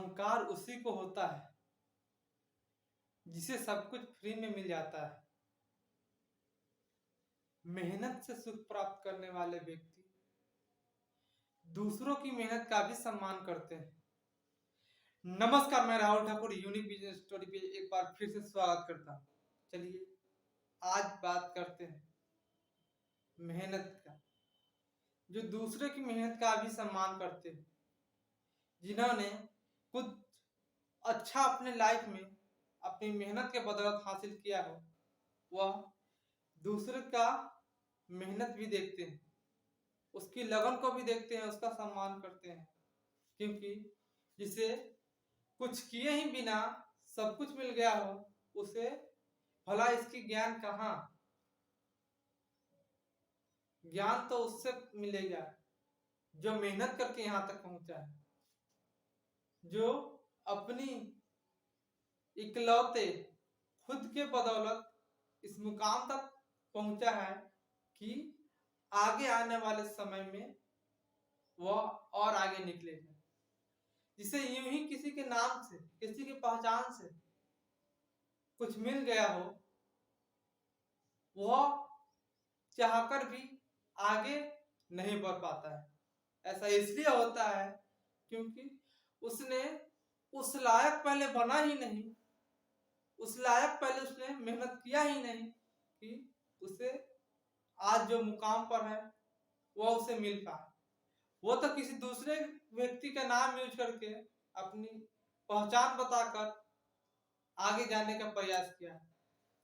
अहंकार उसी को होता है जिसे सब कुछ फ्री में मिल जाता है। मेहनत से सुख प्राप्त करने वाले व्यक्ति दूसरों की मेहनत का भी सम्मान करते हैं। नमस्कार, मैं Rahul Thakur unique business story पे एक बार फिर से स्वागत करता हूँ। चलिए आज बात करते हैं मेहनत का, जो दूसरे की मेहनत का भी सम्मान करते हैं, जिन्होंने कुछ अच्छा अपने लाइफ में अपनी मेहनत के बदौलत हासिल किया हो, वह दूसरे का मेहनत भी देखते हैं, उसकी लगन को भी देखते हैं, उसका सम्मान करते हैं। क्योंकि जिसे कुछ किए ही बिना सब कुछ मिल गया हो, उसे भला इसकी ज्ञान कहाँ, ज्ञान तो उससे मिलेगा जो मेहनत करके यहाँ तक पहुंचा है, जो अपनी इकलौते खुद के बदौलत इस मुकाम तक पहुंचा है कि आगे आने वाले समय में वह और आगे निकलेगा। जिसे यूं ही किसी के नाम से, किसी की पहचान से कुछ मिल गया हो, वह चाहकर भी आगे नहीं बढ़ पाता है। ऐसा इसलिए होता है क्योंकि उसने उस लायक पहले बना ही नहीं, उस लायक पहले उसने मेहनत किया ही नहीं कि उसे आज जो मुकाम पर है वह उसे मिल पाए। वो तो किसी दूसरे व्यक्ति का नाम यूज करके अपनी पहचान बताकर आगे जाने का प्रयास किया,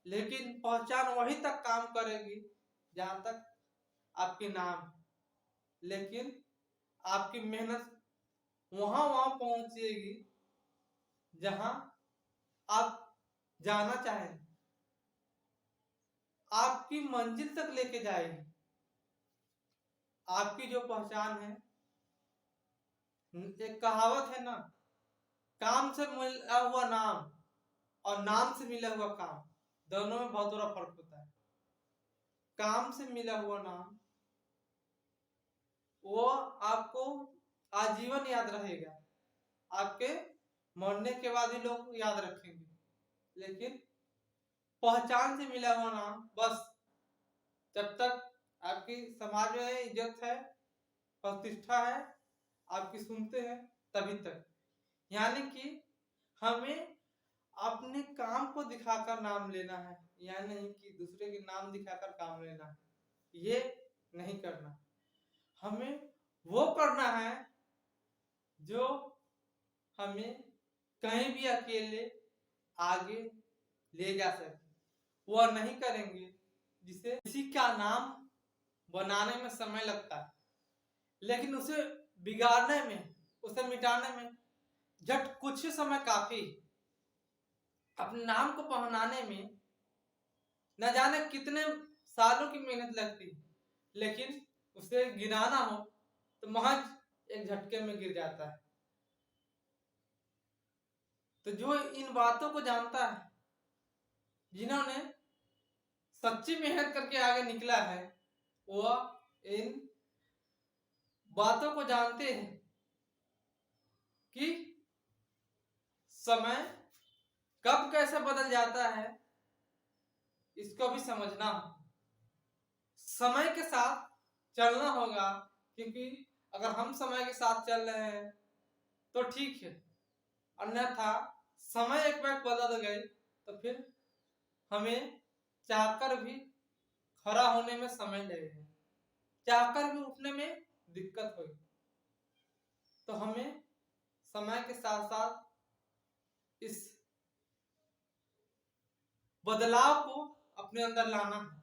लेकिन पहचान वहीं तक काम करेगी जहां तक आपके नाम, लेकिन आपकी मेहनत वहां पहुंचेगी जहां आप जाना चाहें, आपकी मंजिल तक लेके जाएगी। आपकी जो पहचान है, एक कहावत है ना, काम से मिला हुआ नाम और नाम से मिला हुआ काम, दोनों में बहुत बड़ा फर्क होता है। काम से मिला हुआ नाम वो आपको आजीवन याद रहेगा, आपके मरने के बाद ही लोग याद रखेंगे, लेकिन पहचान से मिला हुआ नाम बस जब तक आपकी समाज में इज्जत है, प्रतिष्ठा है, आपकी सुनते हैं तभी तक। यानी कि हमें अपने काम को दिखाकर नाम लेना है, यानी नहीं कि दूसरे के नाम दिखाकर काम लेना है। ये नहीं करना, हमें वो करना है जो हमें कहीं भी अकेले आगे ले जा सके। वह नहीं करेंगे जिसे किसी का नाम बनाने में समय लगता है, लेकिन उसे बिगाड़ने में, उसे मिटाने में झट कुछ ही समय काफी। अपने नाम को पहनाने में न जाने कितने सालों की मेहनत लगती, लेकिन उसे गिराना हो तो महज एक झटके में गिर जाता है। तो जो इन बातों को जानता है, जिन्होंने सच्ची मेहनत करके आगे निकला है, वह इन बातों को जानते हैं कि समय कब कैसे बदल जाता है, इसको भी समझना हो, समय के साथ चलना होगा। क्योंकि अगर हम समय के साथ चल रहे हैं तो ठीक है, अन्यथा समय एक बार बदल गए तो फिर हमें चाहकर भी खड़ा होने में समय लगेगा, चाहकर भी उठने में दिक्कत होगी। तो हमें समय के साथ साथ इस बदलाव को अपने अंदर लाना है।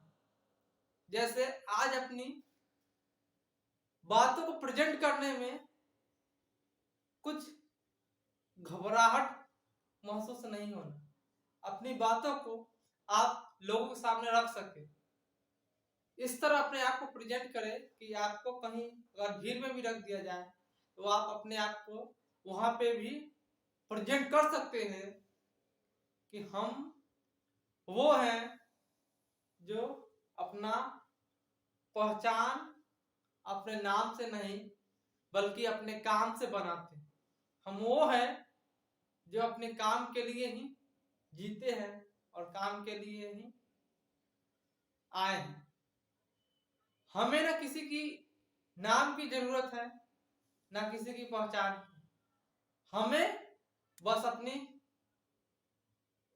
जैसे आज अपनी बातों को प्रेजेंट करने में कुछ घबराहट महसूस नहीं होना, अपनी बातों को आप लोगों के सामने रख सके, इस तरह अपने आप को प्रेजेंट करें कि आपको कहीं अगर भीड़ में भी रख दिया जाए तो आप अपने आप को वहां पे भी प्रेजेंट कर सकते हैं कि हम वो हैं जो अपना पहचान अपने नाम से नहीं बल्कि अपने काम से बनाते हैं। हम वो हैं जो अपने काम के लिए ही जीते हैं और काम के लिए ही आए हैं। हमें ना किसी की नाम की जरूरत है, ना किसी की पहचान की। हमें बस अपनी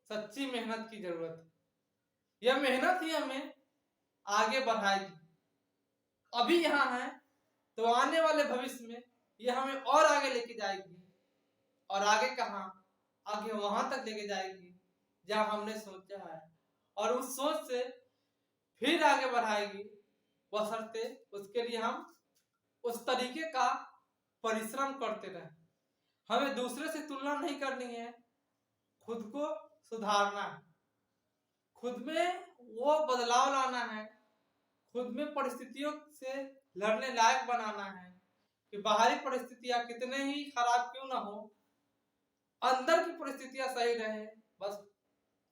सच्ची मेहनत की जरूरत है। यह मेहनत ही हमें आगे बढ़ाएगी। अभी यहाँ है तो आने वाले भविष्य में यह हमें और आगे लेके जाएगी। और आगे कहाँ? आगे वहां तक लेके जाएगी जहां हमने सोचा है, और उस सोच से फिर आगे बढ़ाएगी, बशर्ते उसके लिए हम उस तरीके का परिश्रम करते रहे। हमें दूसरे से तुलना नहीं करनी है, खुद को सुधारना है, खुद में वो बदलाव लाना है, खुद में परिस्थितियों से लड़ने लायक बनाना है कि बाहरी परिस्थितियां कितने ही खराब क्यों ना हो, अंदर की परिस्थितियां सही रहे, बस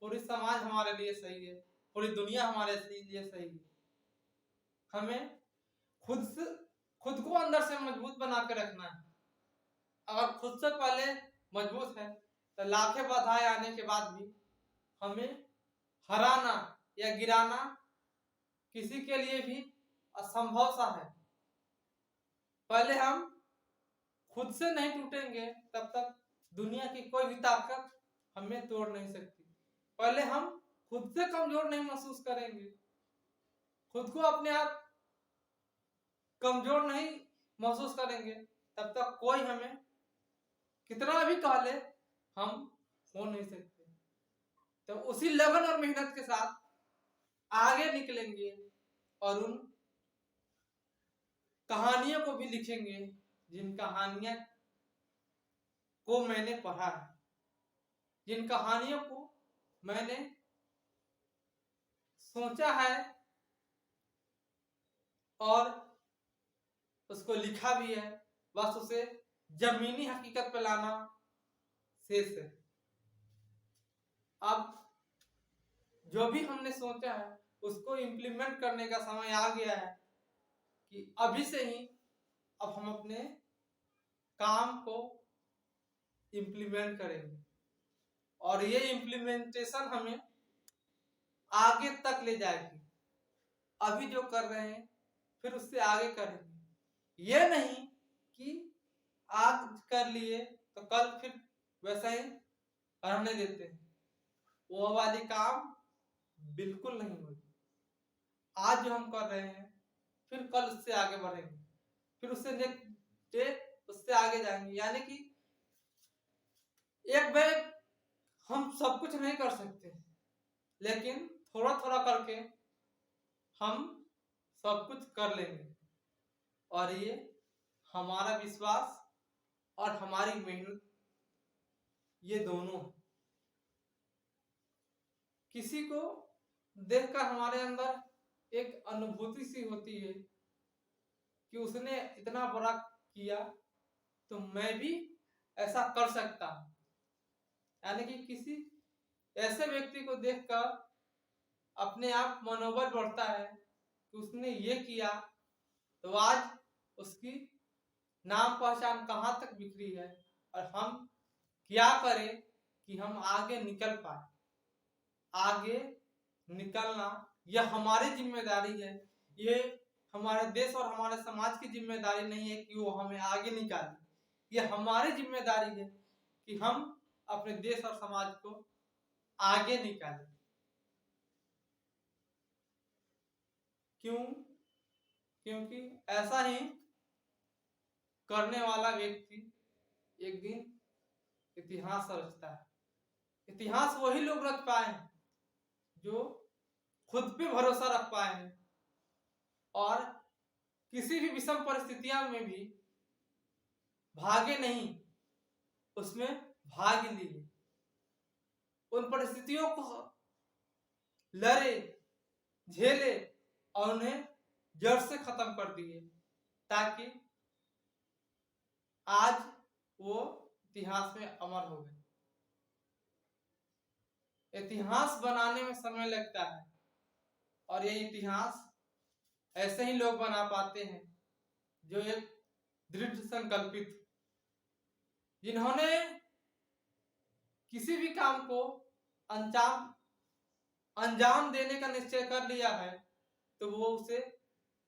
पूरी समाज हमारे लिए सही है, पूरी दुनिया हमारे लिए सही है। हमें खुद को अंदर से मजबूत बना के रखना है। अगर खुद से पहले मजबूत है तो लाखें बाधाएं आने के बाद भी हमें हराना या गिराना किसी के लिए भी असंभव सा है। पहले हम खुद से नहीं टूटेंगे तब तक दुनिया की कोई भी ताकत हमें तोड़ नहीं सकती। पहले हम खुद से कमजोर नहीं महसूस करेंगे, खुद को अपने आप कमजोर नहीं महसूस करेंगे, तब तक कोई हमें कितना भी कह ले हम हो नहीं सकते। तो उसी लगन और मेहनत के साथ आगे निकलेंगे और उन कहानियों को भी लिखेंगे जिन कहानियां को मैंने पढ़ा है, जिन कहानियों को मैंने सोचा है और उसको लिखा भी है। बस उसे जमीनी हकीकत पे लाना शेष है। अब जो भी हमने सोचा है उसको इम्प्लीमेंट करने का समय आ गया है कि अभी से ही अब हम अपने काम को इम्प्लीमेंट करेंगे, और ये इम्प्लीमेंटेशन हमें आगे तक ले जाएगी। अभी जो कर रहे हैं फिर उससे आगे करेंगे। ये नहीं कि आज कर लिए तो कल फिर वैसा ही रहने देते हैं, वो वाली काम बिल्कुल नहीं होगी। आज जो हम कर रहे हैं फिर कल उससे आगे बढ़ेंगे, फिर उससे नेक्स्ट डे उससे आगे जाएंगे। यानी कि एक बैग हम सब कुछ नहीं कर सकते, लेकिन थोड़ा थोड़ा करके हम सब कुछ कर लेंगे। और ये हमारा विश्वास और हमारी मेहनत, ये दोनों है। किसी को देखकर हमारे अंदर एक अनुभूति सी होती है कि उसने इतना बड़ा किया तो मैं भी ऐसा कर सकता हूं। यानी कि किसी ऐसे व्यक्ति को देखकर अपने आप मनोबल बढ़ता है कि उसने ये किया तो आज उसकी नाम पहचान कहाँ तक बिखरी है, और हम क्या करें कि हम आगे निकल पाए। आगे निकलना यह हमारी जिम्मेदारी है। ये हमारे देश और हमारे समाज की जिम्मेदारी नहीं है कि वो हमें आगे निकाले। ये हमारी जिम्मेदारी है कि हम अपने देश और समाज को आगे निकालें। क्यों? क्योंकि ऐसा ही करने वाला व्यक्ति एक दिन इतिहास रचता है। इतिहास वही लोग रच पाए हैं जो खुद पे भरोसा रख पाए हैं और किसी भी विषम परिस्थितियों में भी भागे नहीं, उसमें भाग लिए, उन परिस्थितियों को लड़े, झेले और उन्हें जड़ से खत्म कर दिए, ताकि आज वो इतिहास में अमर हो गए। इतिहास बनाने में समय लगता है और ये इतिहास ऐसे ही लोग बना पाते हैं जो एक दृढ़ संकल्पित, जिन्होंने किसी भी काम को अंजाम अंजाम देने का निश्चय कर लिया है तो वो उसे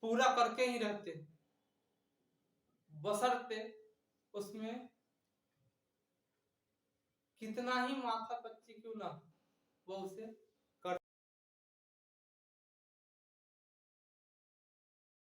पूरा करके ही रहते हैं, बशर्ते उसमें कितना ही माथा पच्ची क्यों ना हो, वो उसे